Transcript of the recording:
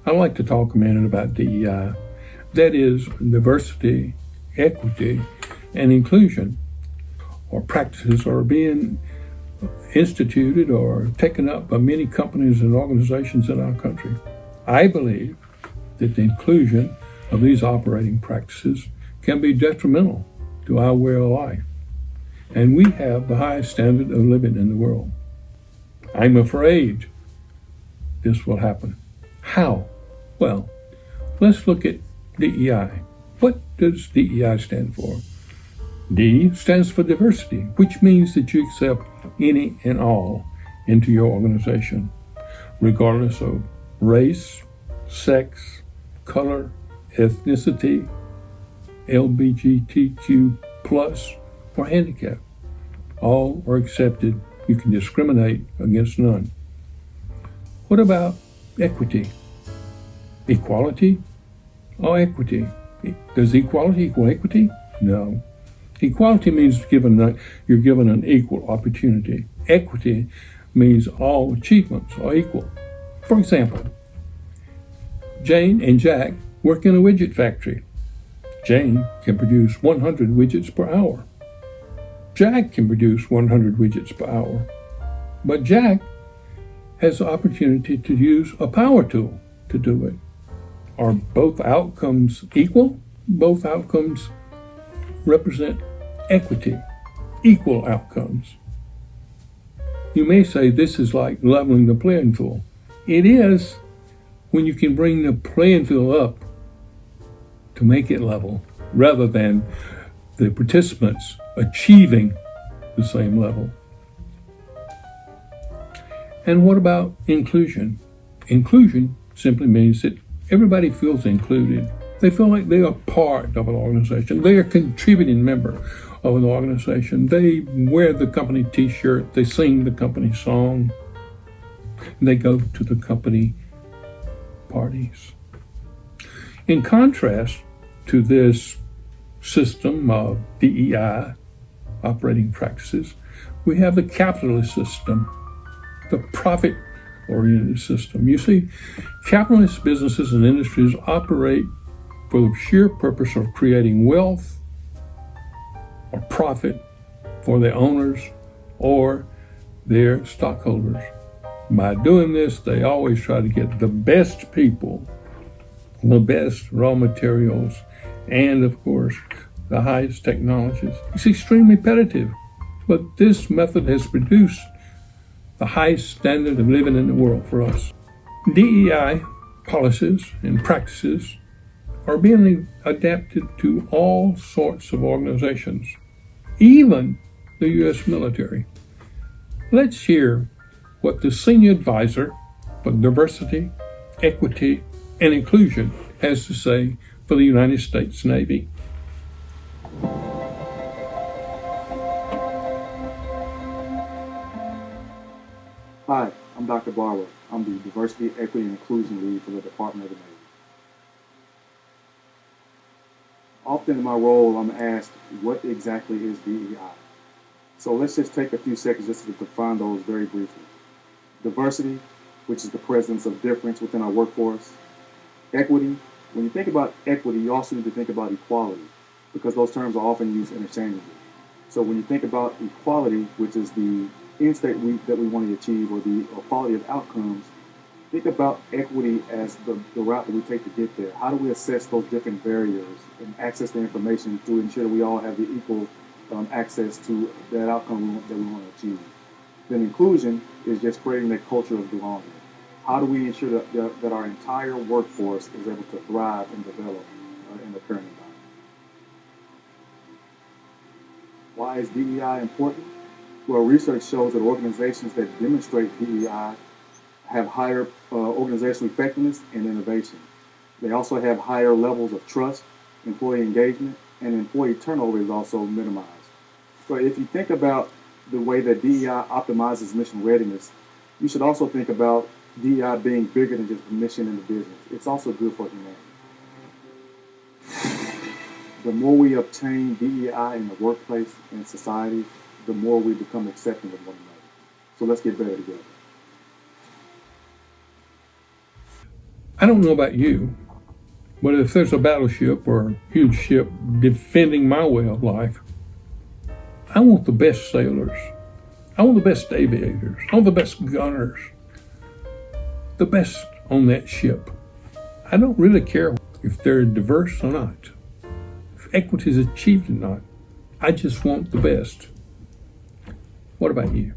I'd like to talk a minute about DEI. That is diversity, equity, and inclusion, or practices are being instituted or taken up by many companies and organizations in our country. I believe that the inclusion of these operating practices can be detrimental to our way of life, and we have the highest standard of living in the world. I'm afraid this will happen. How? Well, let's look at DEI. What does DEI stand for? D stands for diversity, which means that you accept any and all into your organization, regardless of race, sex, color, ethnicity, LGBTQ+, or handicap. All are accepted. You can discriminate against none. What about equity? Equality or equity? Does equality equal equity? No. Equality means you're given an equal opportunity. Equity means all achievements are equal. For example, Jane and Jack work in a widget factory. Jane can produce 100 widgets per hour. Jack can produce 100 widgets per hour. But Jack has the opportunity to use a power tool to do it. Are both outcomes equal? Both outcomes represent equity, equal outcomes. You may say this is like leveling the playing field. It is when you can bring the playing field up to make it level, rather than the participants achieving the same level. And what about inclusion? Inclusion simply means that everybody feels included. They feel like they are part of an organization. They are a contributing member of an organization. They wear the company t-shirt. They sing the company song. They go to the company parties. In contrast to this system of DEI operating practices, we have the capitalist system, the profit-oriented system. You see, capitalist businesses and industries operate for the sheer purpose of creating wealth or profit for their owners or their stockholders. By doing this, they always try to get the best people, the best raw materials, and of course, the highest technologies. It's extremely repetitive, but this method has produced the highest standard of living in the world for us. DEI policies and practices are being adapted to all sorts of organizations, even the U.S. military. Let's hear what the Senior Advisor for Diversity, Equity, and Inclusion has to say for the United States Navy. Hi, I'm Dr. Barber. I'm the Diversity, Equity, and Inclusion Lead for the Department of the Navy. Often in my role, I'm asked, what exactly is DEI? So let's just take a few seconds just to define those very briefly. Diversity, which is the presence of difference within our workforce. Equity, when you think about equity, you also need to think about equality, because those terms are often used interchangeably. So when you think about equality, which is the end state that we want to achieve, or the quality of outcomes, think about equity as the route that we take to get there. How do we assess those different barriers and access the information to ensure that we all have the equal access to that outcome that we want to achieve? Then inclusion is just creating that culture of belonging. How do we ensure that our entire workforce is able to thrive and develop in the current environment? Why is DEI important? Well, research shows that organizations that demonstrate DEI have higher organizational effectiveness and innovation. They also have higher levels of trust, employee engagement, and employee turnover is also minimized. So if you think about the way that DEI optimizes mission readiness, you should also think about DEI being bigger than just mission in the business. It's also good for humanity. The more we obtain DEI in the workplace and society, the more we become accepting of one another. So let's get better together. I don't know about you, but if there's a battleship or a huge ship defending my way of life, I want the best sailors. I want the best aviators. I want the best gunners. The best on that ship. I don't really care if they're diverse or not, if equity is achieved or not. I just want the best. What about you?